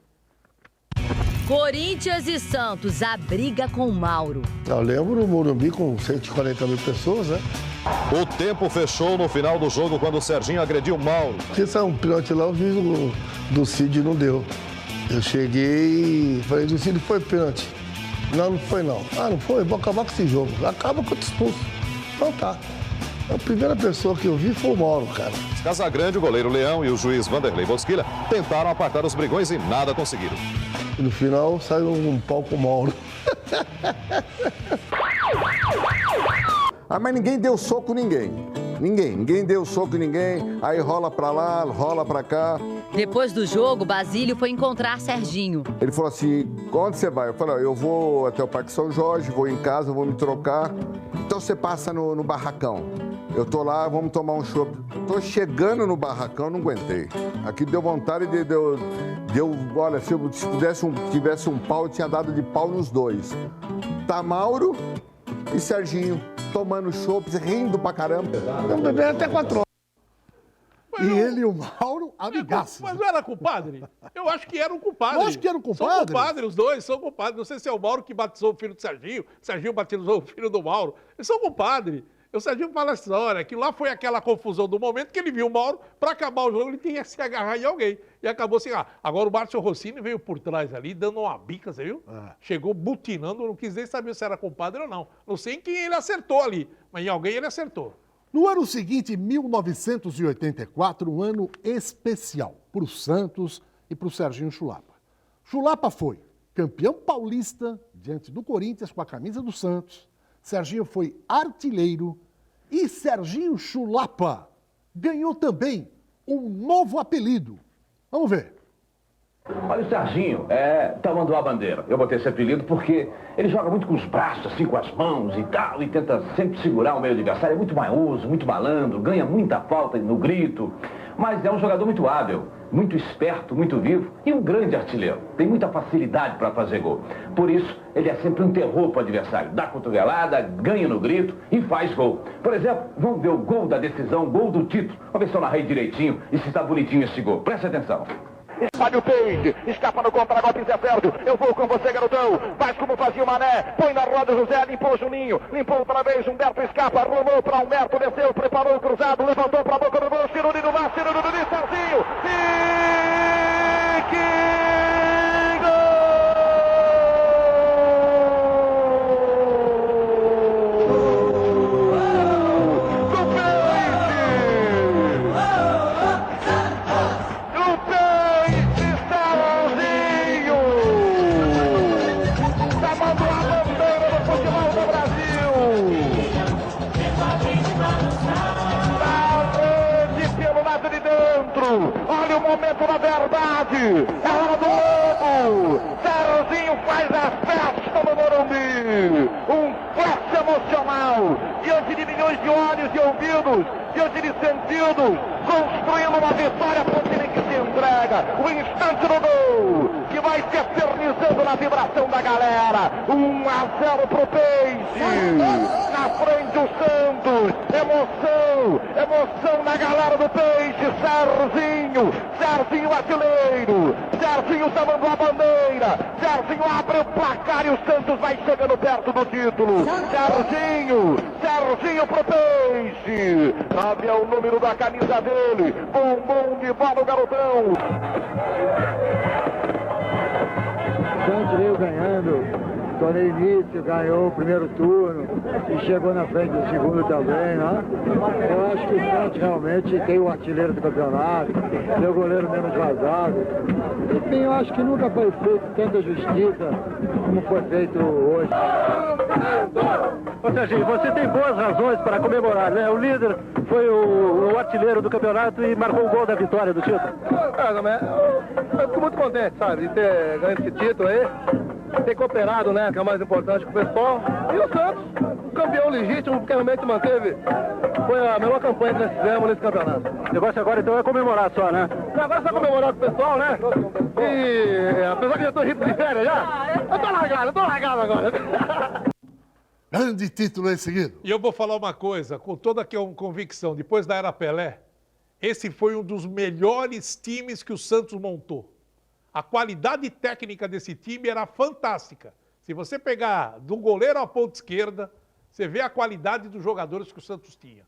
Corinthians e Santos, a briga com o Mauro. Eu lembro no Morumbi com 140 mil pessoas, né? O tempo fechou no final do jogo quando o Serginho agrediu o Mauro. Porque saiu um pênalti lá, o juiz do Cid não deu. Eu cheguei e falei, do Cid foi pênalti. Não, não foi não. Ah, não foi? Vou acabar com esse jogo. Acaba com o expulso. Então tá. A primeira pessoa que eu vi foi o Mauro, cara. Casagrande, o goleiro Leão e o juiz Vanderlei Bosquilha tentaram apartar os brigões e nada conseguiram. E no final saiu um pau com o Mauro. Ah, mas ninguém deu soco em ninguém. Ninguém deu soco em ninguém. Aí rola pra lá, rola pra cá. Depois do jogo, Basílio foi encontrar Serginho. Ele falou assim, onde você vai? Eu falei, eu vou até o Parque São Jorge, vou em casa, vou me trocar. Então você passa no barracão. Eu tô lá, vamos tomar um chopp. Tô chegando no barracão, não aguentei. Aqui deu vontade de... olha, se eu tivesse um pau, eu tinha dado de pau nos dois. Tá Mauro e Serginho tomando chopp, rindo pra caramba. Eu bebi até 4 horas. E ele e o Mauro, amigaços. Mas não era compadre? Eu acho que era um compadre. Eu acho que era um compadre. São compadres, os dois são compadres. Não sei se é o Mauro que batizou o filho do Serginho, Serginho batizou o filho do Mauro. Eles são compadres. O Serginho fala essa hora que lá foi aquela confusão do momento que ele viu o Mauro, para acabar o jogo, ele tinha que se agarrar em alguém. E acabou assim, agora o Márcio Rossini veio por trás ali, dando uma bica, você viu? Chegou butinando, não quis nem saber se era compadre ou não. Não sei em quem ele acertou ali, mas em alguém ele acertou. No ano seguinte, 1984, um ano especial para o Santos e para o Serginho Chulapa. Chulapa foi campeão paulista diante do Corinthians com a camisa do Santos. Serginho foi artilheiro e Serginho Chulapa ganhou também um novo apelido. Vamos ver. Olha, o Serginho tamanduá bandeira. Eu botei esse apelido porque ele joga muito com os braços, assim, com as mãos e tal, e tenta sempre segurar o meio adversário. É muito manhoso, muito malandro, ganha muita falta no grito, mas é um jogador muito hábil, muito esperto, muito vivo e um grande artilheiro. Tem muita facilidade para fazer gol. Por isso, ele é sempre um terror para o adversário. Dá cotovelada, ganha no grito e faz gol. Por exemplo, vamos ver o gol da decisão, gol do título. Vamos ver se eu narrei direitinho e se está bonitinho esse gol. Preste atenção. Fábio Peide, escapa no contra-golpe, Zé Sérgio, eu vou com você, garotão, faz como fazia o Mané, põe na roda José, limpou o Juninho, limpou outra vez, Humberto escapa, rolou para Humberto, desceu, preparou o cruzado, levantou para a boca do gol, Ciruri no mar, Ciruri no Serginho, e que olha o momento da verdade, é hora do lobo, Serginho faz as pernas. Um flash emocional diante de milhões de olhos e ouvidos, diante de sentidos, construindo uma vitória para o time que se entrega. O instante do gol, que vai se eternizando na vibração da galera. 1-0 pro Peixe. Na frente o Santos. Emoção na galera do Peixe. Serginho artilheiro. Serginho chamando a bandeira. Serginho abre o placar e o Santos vai chegando perto do título. Serginho pro Peixe. 9 é o número da camisa dele. Bumbum de bola o garotão. Santos veio ganhando. No início ganhou o primeiro turno e chegou na frente do segundo também, né? Eu acho que o Santos realmente tem o artilheiro do campeonato, tem o goleiro menos vazado. Enfim, eu acho que nunca foi feito tanta justiça como foi feito hoje. Ô Serginho, você tem boas razões para comemorar, né? O líder foi o artilheiro do campeonato e marcou o gol da vitória do título. Eu fico muito contente, sabe, de ter ganho esse título aí. Ter cooperado, né, que é o mais importante com o pessoal. E o Santos, campeão legítimo, que realmente manteve. Foi a melhor campanha que nós fizemos nesse campeonato. O negócio agora então é comemorar só, né? Agora é só comemorar com o pessoal, né? E apesar que eu tô rindo de férias já, eu tô largado agora. Grande título aí seguido. E eu vou falar uma coisa, com toda a convicção, depois da era Pelé, esse foi um dos melhores times que o Santos montou. A qualidade técnica desse time era fantástica. Se você pegar do goleiro à ponta esquerda, você vê a qualidade dos jogadores que o Santos tinha.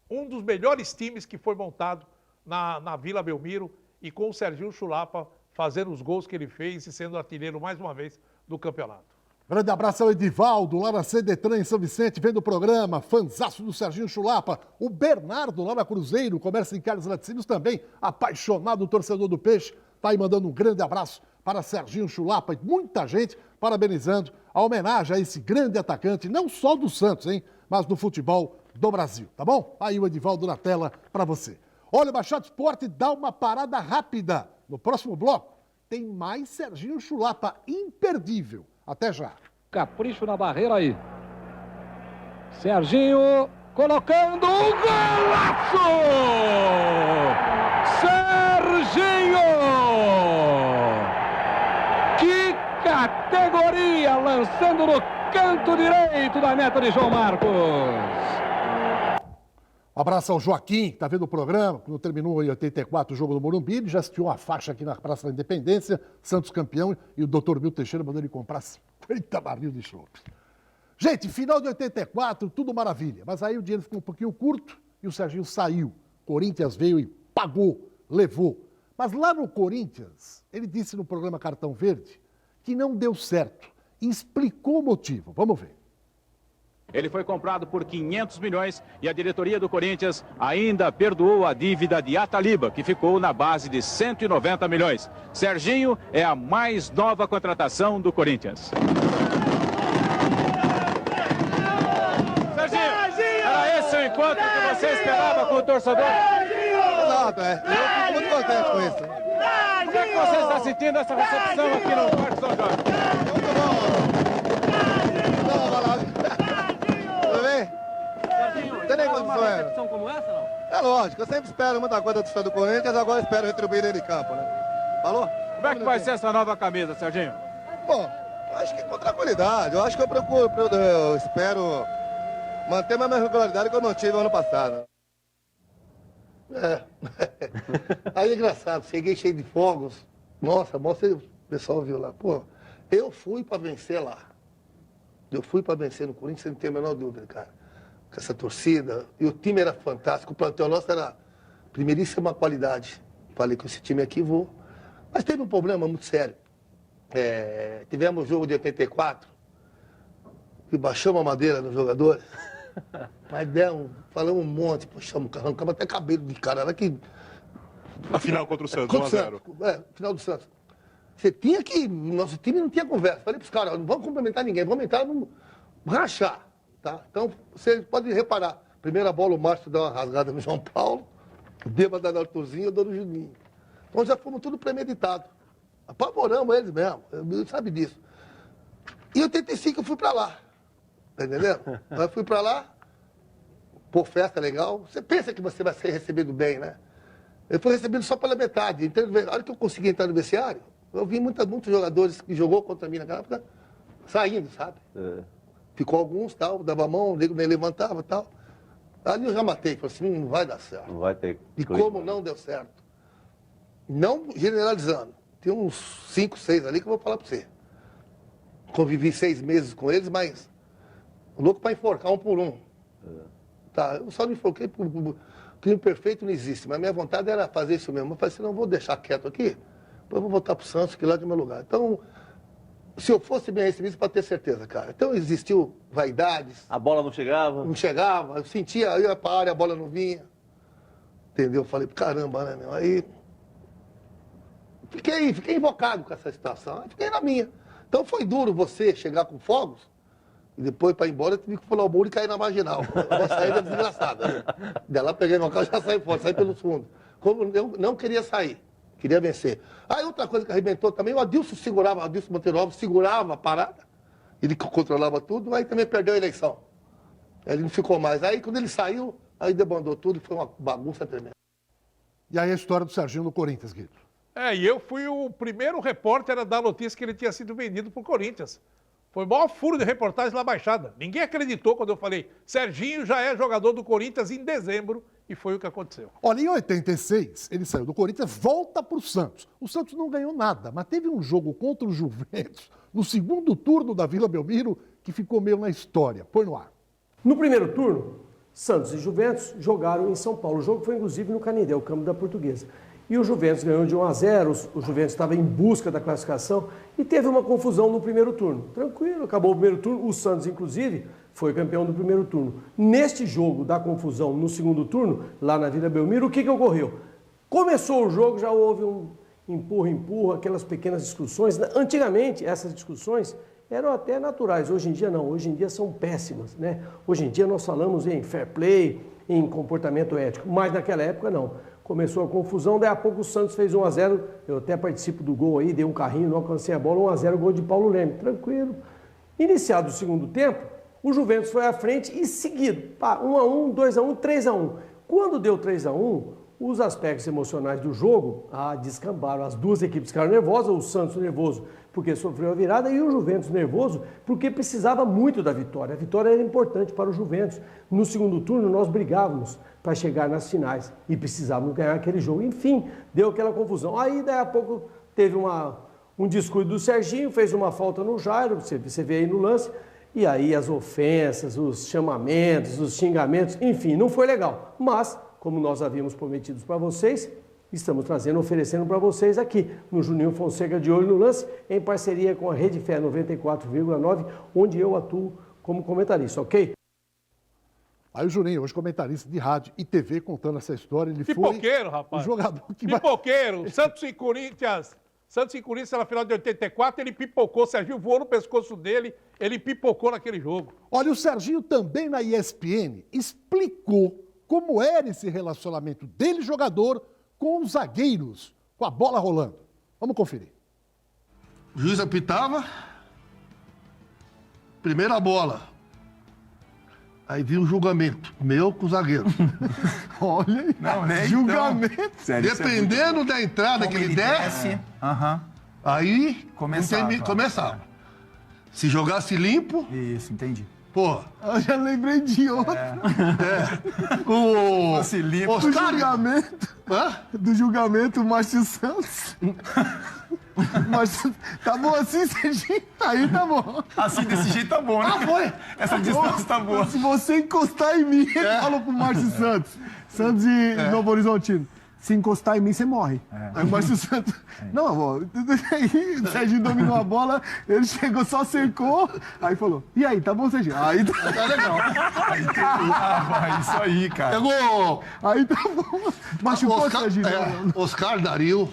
Um dos melhores times que foi montado na Vila Belmiro e com o Serginho Chulapa fazendo os gols que ele fez e sendo artilheiro mais uma vez do campeonato. Grande abraço ao Edivaldo, lá na CDTran em São Vicente, vendo o programa, fanzaço do Serginho Chulapa. O Bernardo, lá na Cruzeiro, comércio em Carlos Laticínios, também apaixonado, torcedor do Peixe. Está aí mandando um grande abraço para Serginho Chulapa e muita gente parabenizando a homenagem a esse grande atacante, não só do Santos, hein, mas do futebol do Brasil, tá bom? Aí o Edivaldo na tela para você. Olha, o Baixada Esporte dá uma parada rápida. No próximo bloco tem mais Serginho Chulapa, imperdível. Até já. Capricho na barreira aí. Serginho colocando o golaço! Serginho! Que categoria! Lançando no canto direito da meta de João Marcos. Abraço ao Joaquim, que está vendo o programa, quando terminou em 84 o jogo do Morumbi, ele já assistiu uma faixa aqui na Praça da Independência, Santos campeão, e o Dr. Milton Teixeira mandou ele comprar 50 barril de chope. Gente, final de 84, tudo maravilha, mas aí o dinheiro ficou um pouquinho curto e o Serginho saiu. Corinthians veio e pagou, levou. Mas lá no Corinthians, ele disse no programa Cartão Verde que não deu certo e explicou o motivo. Vamos ver. Ele foi comprado por 500 milhões e a diretoria do Corinthians ainda perdoou a dívida de Ataliba, que ficou na base de 190 milhões. Serginho é a mais nova contratação do Corinthians. Serginho, era esse o encontro que você esperava com o torcedor? Exato, eu fico muito contente com isso. Como é que você está sentindo essa recepção aqui no Parque São Jorge? Muito bom. Não tem nem condição, uma recepção como essa, não? É lógico, eu sempre espero muita coisa do fã do Corinthians, agora espero retribuir dentro de campo, né? Falou? Como é que vai ser essa nova camisa, Serginho? Bom, acho que com tranquilidade, eu acho que eu espero manter a mesma regularidade que eu mantive ano passado. Aí é engraçado, cheguei cheio de fogos. Nossa, o pessoal viu lá. Pô, eu fui pra vencer lá. Eu fui pra vencer no Corinthians, sem ter a menor dúvida, cara. Com essa torcida, e o time era fantástico, o plantel nosso era primeiríssima qualidade. Falei com esse time aqui, vou. Mas teve um problema muito sério. Tivemos o jogo de 84, que baixamos a madeira dos jogadores, mas falamos um monte, puxamos, arrancamos até cabelo de cara. Era que... A final contra o Santos, 1-0. Final do Santos. Você tinha que... Nosso time não tinha conversa. Falei pros caras, não vamos cumprimentar ninguém, vamos entrar no... rachar. Tá? Então, você pode reparar. Primeira bola, o Márcio deu uma rasgada no João Paulo, o bêbado da Arthurzinho, eu dou no Juninho. Então, já fomos tudo premeditado. Apavoramos eles mesmo, sabe disso. Em 85 eu fui pra lá. Tá entendendo? Aí eu fui pra lá, pô, festa legal. Você pensa que você vai ser recebido bem, né? Eu fui recebido só pela metade. Então, na hora que eu consegui entrar no vestiário, eu vi muitos jogadores que jogou contra mim naquela época saindo, sabe? Ficou alguns, tal, dava a mão, o nego nem levantava, tal. Ali eu já matei, falei assim, não vai dar certo. Não vai ter. E como não deu certo? Não generalizando. Tem uns 5, 6 ali que eu vou falar pra você. Convivi 6 meses com eles, mas louco pra enforcar um por um. Tá, eu só me enforquei por crime perfeito não existe, mas minha vontade era fazer isso mesmo. Eu falei assim, não vou deixar quieto aqui, depois eu vou voltar pro Santos, que lá é do meu lugar. Então, se eu fosse bem recebido, para ter certeza, cara. Então existiu vaidades. A bola não chegava? Não chegava, eu sentia, eu ia pra área, a bola não vinha. Entendeu? Eu falei, caramba, né, meu? Aí fiquei invocado com essa situação, aí fiquei na minha. Então foi duro você chegar com fogos e depois para ir embora eu tive que pular o muro e cair na marginal. Uma saída desgraçada. Né? Daí lá peguei meu carro e já saí fora, saí pelos fundos. Como eu não queria sair, queria vencer. Aí outra coisa que arrebentou também, o Adilson Monteiro Alves segurava a parada, ele controlava tudo, aí também perdeu a eleição. Ele não ficou mais. Aí quando ele saiu, aí debandou tudo e foi uma bagunça tremenda. E aí a história do Serginho no Corinthians, Guido. E eu fui o primeiro repórter a dar notícia que ele tinha sido vendido pro Corinthians. Foi o maior furo de reportagem na Baixada. Ninguém acreditou quando eu falei, Serginho já é jogador do Corinthians em dezembro, e foi o que aconteceu. Olha, em 86, ele saiu do Corinthians, volta pro Santos. O Santos não ganhou nada, mas teve um jogo contra o Juventus, no segundo turno da Vila Belmiro, que ficou meio na história. Põe no ar. No primeiro turno, Santos e Juventus jogaram em São Paulo. O jogo foi, inclusive, no Canindé, o campo da Portuguesa. E o Juventus ganhou de 1-0, o Juventus estava em busca da classificação e teve uma confusão no primeiro turno. Tranquilo, acabou o primeiro turno, o Santos, inclusive, foi campeão do primeiro turno. Neste jogo da confusão no segundo turno, lá na Vila Belmiro, o que ocorreu? Começou o jogo, já houve um empurra-empurra, aquelas pequenas discussões. Antigamente, essas discussões eram até naturais, hoje em dia não, hoje em dia são péssimas, né? Hoje em dia nós falamos em fair play, em comportamento ético, mas naquela época não. Começou a confusão, daí a pouco o Santos fez 1-0, eu até participo do gol aí, dei um carrinho, não alcancei a bola, 1-0, gol de Paulo Leme, tranquilo. Iniciado o segundo tempo, o Juventus foi à frente e seguido, 1-1, 2-1, 3-1. Quando deu 3-1, os aspectos emocionais do jogo descambaram, as duas equipes ficaram nervosas, o Santos nervoso porque sofreu a virada e o Juventus nervoso porque precisava muito da vitória. A vitória era importante para o Juventus. No segundo turno nós brigávamos para chegar nas finais e precisávamos ganhar aquele jogo. Enfim, deu aquela confusão. Aí, daí a pouco, teve um descuido do Serginho, fez uma falta no Jairo, você vê aí no lance, e aí as ofensas, os chamamentos, os xingamentos, enfim, não foi legal. Mas, como nós havíamos prometido para vocês, estamos trazendo, oferecendo para vocês aqui, no Juninho Fonseca de Olho no Lance, em parceria com a Rede Fé 94,9, onde eu atuo como comentarista, ok? Aí o Juninho, hoje comentarista de rádio e TV, contando essa história. Ele Pipoqueiro, foi rapaz. O jogador que Pipoqueiro. Santos e Corinthians na final de 84, ele pipocou. O Serginho voou no pescoço dele, ele pipocou naquele jogo. Olha, o Serginho também na ESPN explicou como era esse relacionamento dele, jogador, com os zagueiros, com a bola rolando. Vamos conferir. O juiz apitava, primeira bola. Aí vi um julgamento, meu com o zagueiro. Olha aí, não, né? Julgamento. Então, sério, dependendo da entrada como que ele desse, aí começava. Se jogasse limpo... Isso, entendi. Pô, eu já lembrei de outro. O julgamento. Do julgamento, o Márcio Santos. Mas tá bom assim, Serginho? Aí tá bom. Assim, desse jeito tá bom, né? Foi. Essa distância tá boa. Se você encostar em mim, fala pro Márcio Santos. Santos e Novo Horizontino. Se encostar em mim, você morre. Aí o Márcio Santos... Não, amor. Aí o Serginho dominou a bola, ele chegou, só cercou, aí falou, e aí, tá bom, Serginho? Aí tá legal. Isso aí, cara. Pegou... Aí tá bom. Machucou, Serginho. Oscar Dario.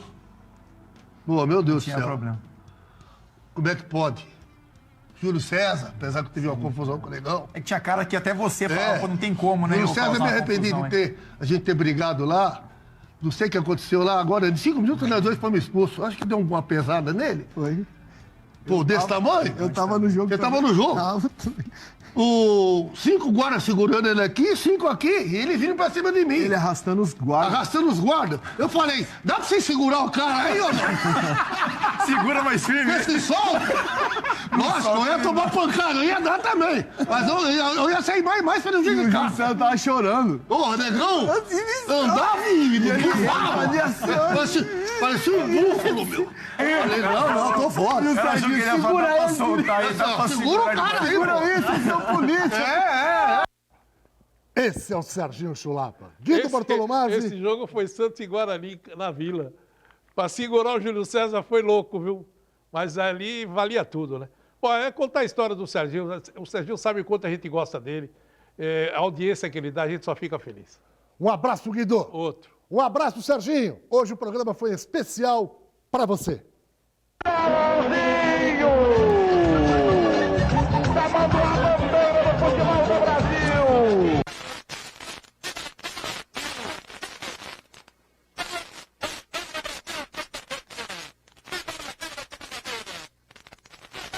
Pô, meu Deus do céu. Problema. Como é que pode? Júlio César, apesar que teve uma confusão com o Negão. É que tinha cara que até você falava, não tem como, né? Júlio César, me arrependi de a gente ter brigado lá. Não sei o que aconteceu lá agora. De 5 minutos, nós dois fomos expulsos. Acho que deu uma pesada nele. Foi. Pô, desse tamanho? Eu tava no jogo. Você tava no jogo? 5 guardas segurando ele aqui, 5 aqui, e ele vindo pra cima de mim. Ele arrastando os guardas. Arrastando os guardas. Eu falei, dá pra você segurar o cara aí ou não? Segura mais firme. Esse sol? Lógico, eu ia tomar pancada, eu ia dar também. Mas eu ia sair mais prejudicado. O Céu tava chorando. Ô, negão, andava e parecia um búfalo, meu. Eu falei, não, tô fora. E o Serginho segura ele. Soltar aí, dá pra Segura o cara aí, Segura pô. isso, seu político. Esse é o Serginho Chulapa. Guido Bartolomazzi. Esse jogo foi Santos e Guarani na Vila. Pra segurar o Júlio César foi louco, viu? Mas ali valia tudo, né? Bom, é contar a história do Serginho. O Serginho sabe quanto a gente gosta dele. A audiência que ele dá, a gente só fica feliz. Um abraço, Guido. Outro. Um abraço, Serginho. Hoje o programa foi especial para você.